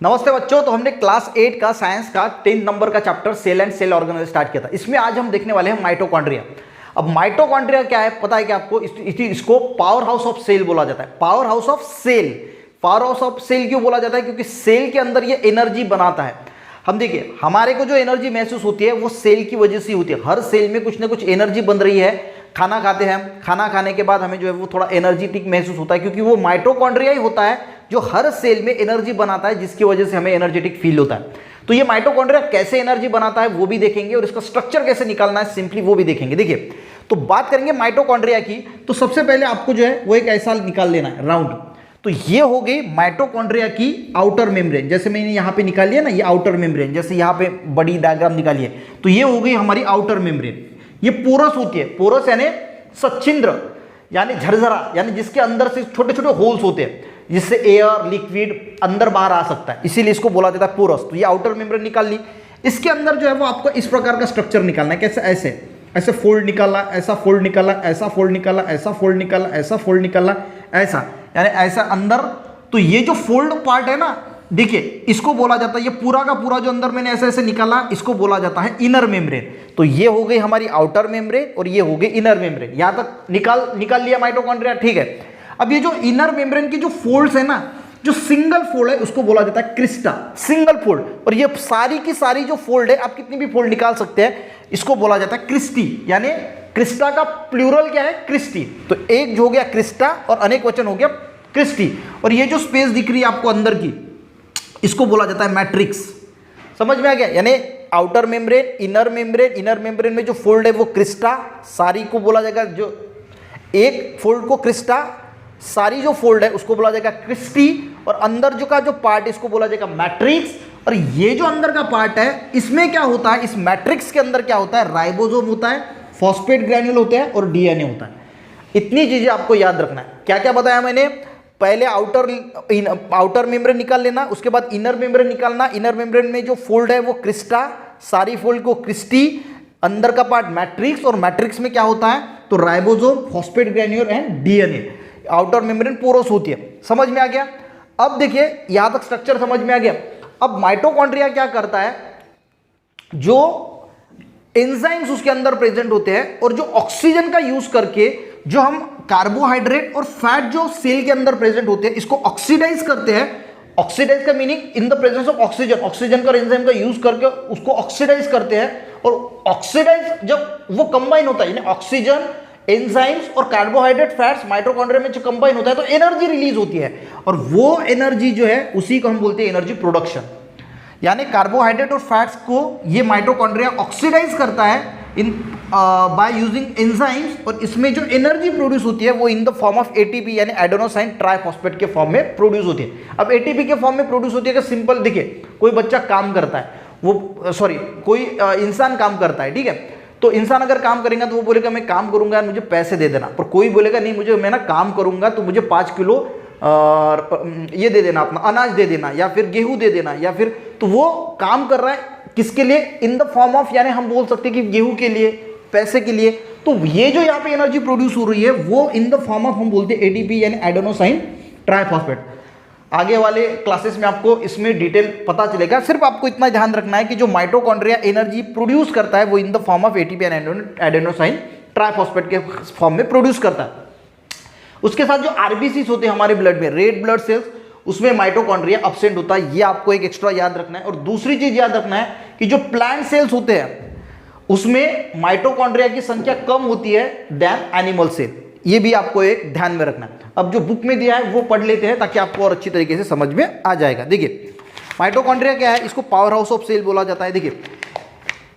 नमस्ते बच्चों। तो हमने क्लास 8 का साइंस का 10 नंबर का chapter cell and cell organisation start किया था। इसमें आज हम देखने वाले हैं माइटोकॉन्ड्रिया। अब माइटोकॉन्ड्रिया क्या है पता है क्या आपको? इसको पावर हाउस ऑफ सेल बोला जाता है। Power house of cell. Power house of cell क्यों बोला जाता है? क्योंकि सेल के अंदर ये एनर्जी बनाता है। हम देखिए हमारे को जो एनर्जी महसूस होती है वो सेल की वजह से होती है। हर सेल में कुछ ना कुछ एनर्जी बन रही है। खाना खाते हैं, खाना खाने के बाद हमें जो है वो थोड़ा एनर्जेटिक महसूस होता है, क्योंकि वो माइटोकॉन्ड्रिया ही होता है जो हर सेल में एनर्जी बनाता है, जिसकी वजह से हमें एनर्जेटिक फील होता है। तो ये माइटोकॉन्ड्रिया कैसे एनर्जी बनाता है वो भी देखेंगे, और इसका स्ट्रक्चर कैसे निकालना है सिंपली वो भी देखेंगे। देखिए तो बात करेंगे माइटोकॉन्ड्रिया की, तो सबसे पहले आपको जो है वो एक ऐसा निकाल लेना है राउंड। तो ये हो गई माइटोकॉन्ड्रिया की आउटर मेम्ब्रेन। जैसे मैंने यहाँ पे निकाल लिया ना, ये आउटर मेम्ब्रेन, जैसे यहाँ पे बड़ी डायग्राम निकाली है, तो ये हो गई हमारी आउटर मेम्ब्रेन। ये पोरस होती है। पोरस यानी सच्छिद्र, यानी झरझरा, यानी जिसके अंदर से छोटे छोटे होल्स होते हैं जिससे एयर लिक्विड अंदर बाहर आ सकता है, इसीलिए इसको बोला जाता है पोरस। तो ये आउटर मेम्ब्रेन निकाल ली। इसके अंदर जो है वो आपको इस प्रकार का स्ट्रक्चर निकालना है। कैसे? ऐसे ऐसे फोल्ड निकाला, ऐसा फोल्ड निकाला, ऐसा फोल्ड निकाला, ऐसा फोल्ड निकाला, ऐसा फोल्ड निकाला, ऐसा, यानी ऐसा अंदर। तो ये जो फोल्ड पार्ट है ना, देखिए इसको बोला जाता है, ये पूरा का पूरा जो अंदर मैंने ऐसे ऐसे निकाला इसको बोला जाता है इनर मेम्ब्रेन। तो ये हो गई हमारी आउटर मेम्ब्रेन और ये हो गई इनर मेम्ब्रेन। यहां तक निकाल लिया माइटोकॉन्ड्रिया, ठीक है। अब ये जो इनर मेम्ब्रेन की जो फोल्ड्स है ना, जो सिंगल फोल्ड है उसको बोला जाता है क्रिस्टा, सिंगल फोल्ड। और ये सारी की सारी जो फोल्ड है, आप कितनी भी फोल्ड निकाल सकते हैं, इसको बोला जाता है क्रिस्टी, यानी क्रिस्टा का प्लूरल क्या है? क्रिस्टी। तो एक जो हो गया क्रिस्टा और अनेक वचन हो गया क्रिस्टी। और ये जो स्पेस दिख रही है आपको अंदर की, इसको बोला जाता है मैट्रिक्स। समझ में आ गया? यानी outer membrane, inner membrane, inner membrane में जो फोल्ड है वो क्रिस्टा, सारी को बोला जाएगा, जो एक फोल्ड को क्रिस्टा, सारी जो फोल्ड है उसको बोला जाएगा क्रिस्टी, और अंदर जो का जो पार्ट इसको बोला जाएगा मैट्रिक्स। और ये जो अंदर का पार्ट है इसमें क्या होता है? इस मैट्रिक्स के अंदर क्या होता है? राइबोसोम होता है, फॉस्फेट ग्रैन्यूल होते हैं और डीएनए होता है। इतनी चीजें आपको याद रखना है। क्या क्या बताया मैंने? पहले आउटर मेम्ब्रेन निकाल लेना, उसके बाद इनर मेम्ब्रेन निकालना। इनर मेम्ब्रेन में जो फोल्ड है वो क्रिस्टा, सारी फोल्ड को क्रिस्टी, अंदर का पार्ट मैट्रिक्स, और मैट्रिक्स में क्या होता है? तो ribosome, phosphate granule and DNA. Outer membrane porous होती है। समझ में आ गया? अब देखिए यहां तक स्ट्रक्चर समझ में आ गया। अब माइटोकॉन्ड्रिया क्या करता है? जो एंजाइम्स उसके अंदर प्रेजेंट होते हैं और जो ऑक्सीजन का यूज करके जो हम कार्बोहाइड्रेट और फैट जो सेल के अंदर प्रेजेंट होते हैं इसको ऑक्सीडाइज करते हैं। ऑक्सीडाइज का meaning in the presence of oxygen, oxygen का एंजाइम का यूज करके उसको ऑक्सीडाइज करते हैं। और ऑक्सीडाइज जब वो कंबाइन होता है, यानी ऑक्सीजन, एंजाइम्स और कार्बोहाइड्रेट फैट्स माइटोकॉन्ड्रिया में जो कंबाइन होता है तो एनर्जी रिलीज होती है, और वो एनर्जी जो है उसी को हम बोलते हैं एनर्जी प्रोडक्शन। यानी कार्बोहाइड्रेट और फैट्स को ये माइटोकॉन्ड्रिया ऑक्सीडाइज करता है इन बाय यूजिंग एंजाइम्स, और इसमें जो एनर्जी प्रोड्यूस होती है वो इन द फॉर्म ऑफ एटीपी, यानी एडेनोसाइन ट्राइफॉस्फेट के फॉर्म में प्रोड्यूस होती है। अब एटीपी के फॉर्म में प्रोड्यूस होती है कि सिंपल देखिए, कोई बच्चा काम करता है, वो कोई इंसान काम करता है, ठीक है। तो इंसान अगर काम करेगा तो वो बोलेगा मैं काम करूंगा यार मुझे पैसे दे देना, पर कोई बोलेगा नहीं मुझे, मैं ना काम करूंगा तो मुझे 5 किलो ये दे देना, अपना अनाज दे देना, या फिर गेहूं दे देना, या फिर, तो वो काम कर रहा है किसके लिए? इन द फॉर्म ऑफ, यानी हम बोल सकते हैं कि गेहूं के लिए, पैसे के लिए। तो ये जो यहाँ पे एनर्जी प्रोड्यूस हो रही है वो इन द फॉर्म ऑफ, हम बोलते हैं एटीपी, यानी एडेनोसाइन ट्राइफॉस्फेट। आगे वाले क्लासेस में आपको इसमें डिटेल पता चलेगा। सिर्फ आपको इतना ध्यान रखना है कि जो माइटोकॉन्ड्रिया एनर्जी प्रोड्यूस करता है वो इन the form of ATP and adenosine triphosphate के फॉर्म में प्रोड्यूस करता है। उसके साथ जो आरबीसी होते हैं हमारे ब्लड में, रेड ब्लड सेल्स, उसमें माइटोकॉन्ड्रिया एब्सेंट होता है। ये आपको एक एक्स्ट्रा याद रखना है। और दूसरी चीज याद रखना है कि जो प्लांट सेल्स होते हैं उसमें माइटोकॉन्ड्रिया की संख्या कम होती है देन एनिमल सेल। ये भी आपको एक ध्यान में रखना है। अब जो बुक में दिया है वो पढ़ लेते हैं ताकि आपको और अच्छी तरीके से समझ में आ जाएगा। देखिए माइटोकॉन्ड्रिया क्या है? इसको पावर हाउस ऑफ सेल बोला जाता है। देखिए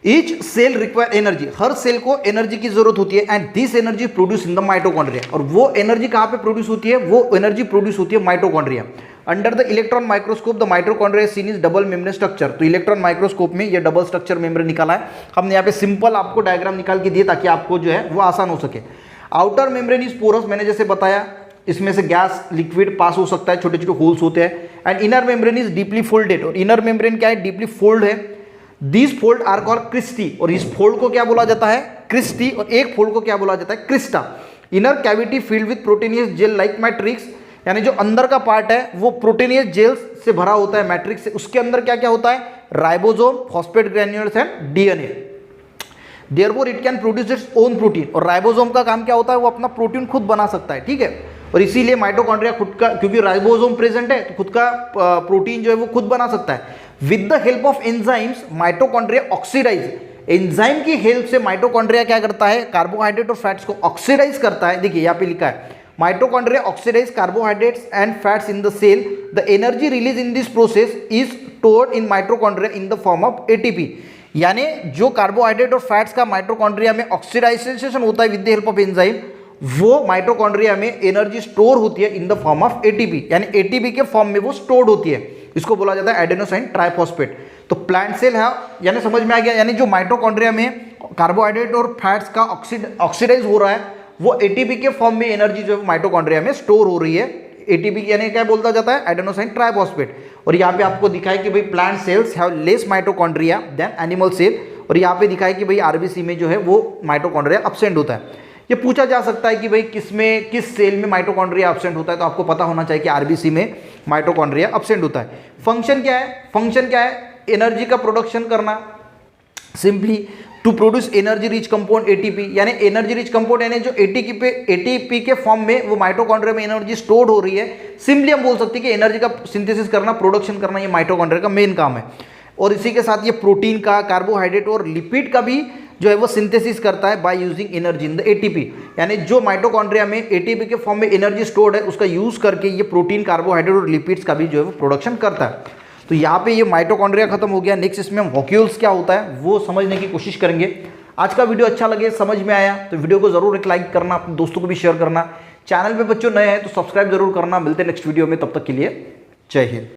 ईच सेल रिक्वायर एनर्जी, हर सेल को एनर्जी की जरूरत होती है, and this energy produce in the mitochondria. और वो एनर्जी कहाँ पे प्रोड्यूस होती है? वो एनर्जी प्रोड्यूस होती है mitochondria. Under the electron microscope the mitochondria seen is double membrane structure. तो इलेक्ट्रॉन माइक्रोस्कोप में ये डबल स्ट्रक्चर मेम्ब्रेन निकाला है। हमने यहाँ पे सिंपल आपको डायग्राम निकाल के दिए ताकि आपको जो है वो आसान हो सके। आउटर मेम्ब्रेन इज पोरस, मैंने जैसे बताया, इसमें से गैस लिक्विड पास हो सकता है, छोटे छोटे होल्स होते हैं। And inner membrane is deeply folded, और इनर मेम्ब्रेन क्या है? डीपली फोल्ड है। This fold are called cristae, और इस फोल्ड को क्या बोला जाता है? क्रिस्टी। और एक फोल्ड को क्या बोला जाता है? Crysta. Inner cavity filled with proteinaceous gel like matrix, यानी जो अंदर का पार्ट है वो प्रोटीनियस जेल्स से भरा होता है, मैट्रिक्स से, उसके अंदर क्या क्या होता है, ribosome, phosphate granules and DNA. Therefore it can produce its own protein, और राइबोसोम का काम क्या होता है, वो अपना प्रोटीन खुद बना सकता है, ठीक है। और इसीलिए माइटोकॉन्ड्रिया खुद का, क्योंकि राइबोसोम प्रेजेंट है तो खुद का प्रोटीन जो है वो खुद बना सकता है। With the help of enzymes mitochondria oxidise, enzyme की हेल्प से माइटोकॉन्ड्रिया क्या करता है, कार्बोहाइड्रेट और फैट्स को ऑक्सीडाइज करता है। देखिए यहाँ पे लिखा है, mitochondria oxidise carbohydrates and fats in the cell, the energy release in this process is stored in mitochondria in the form of ATP. यानी जो कार्बोहाइड्रेट और फैट्स का माइटोकॉन्ड्रिया में ऑक्सीडाइजेशन होता है with the help of enzyme, वो mitochondria में energy store होती है इन द फॉर्म ऑफ एटीपी, यानी एटीपी के फॉर्म में वो स्टोर्ड होती है। इसको बोला जाता है एडेनोसाइन ट्राइफॉस्फेट। तो प्लांट सेल है, यानी समझ में आ गया, यानी जो माइटोकॉन्ड्रिया में कार्बोहाइड्रेट और फैट्स का ऑक्सीडाइज हो रहा है, वो एटीपी के फॉर्म में एनर्जी जो माइटोकॉन्ड्रिया में स्टोर हो रही है। एटीपी यानी क्या बोलता जाता है, एडेनोसाइन ट्राइफॉस्फेट। और यहाँ पे आपको दिखा है कि भाई plant cells have less mitochondria than animal cell, और यहाँ पे दिखा है कि भाई आरबीसी में जो है वो माइटोकॉन्ड्रिया एब्सेंट होता है। ये पूछा जा सकता है कि भाई किसमें, किस सेल में माइटोकॉन्ड्रिया एब्सेंट होता है, तो आपको पता होना चाहिए कि आरबीसी में माइटोकॉन्ड्रिया एब्सेंट होता है। फंक्शन क्या है, फंक्शन क्या है, एनर्जी का प्रोडक्शन करना, simply to produce energy rich compound ATP, यानी एनर्जी रिच कंपाउंड यानी जो एटीपी के फॉर्म में वो माइटोकॉन्ड्रिया में एनर्जी स्टोर्ड हो रही है। सिंपली हम बोल सकते हैं कि एनर्जी का सिंथेसिस करना, प्रोडक्शन करना, ये माइटोकॉन्ड्रिया का मेन काम है। और इसी के साथ ये प्रोटीन का, कार्बोहाइड्रेट और लिपिड का भी जो है वो सिंथेसिस करता है by using energy in the ATP, यानी जो माइटोकॉन्ड्रिया में एटीपी के फॉर्म में एनर्जी स्टोर्ड है उसका यूज करके ये प्रोटीन, कार्बोहाइड्रेट और लिपिड्स का भी जो है वो प्रोडक्शन करता है। तो यहाँ पे ये माइटोकॉन्ड्रिया खत्म हो गया। नेक्स्ट इसमें हम वॉक्यूल्स क्या होता है वो समझने की कोशिश करेंगे। आज का वीडियो अच्छा लगे, समझ में आया तो वीडियो को जरूर एक लाइक करना, अपने दोस्तों को भी शेयर करना। चैनल पे बच्चों नए हैं तो सब्सक्राइब जरूर करना। मिलते हैं नेक्स्ट वीडियो में, तब तक के लिए जय हिंद।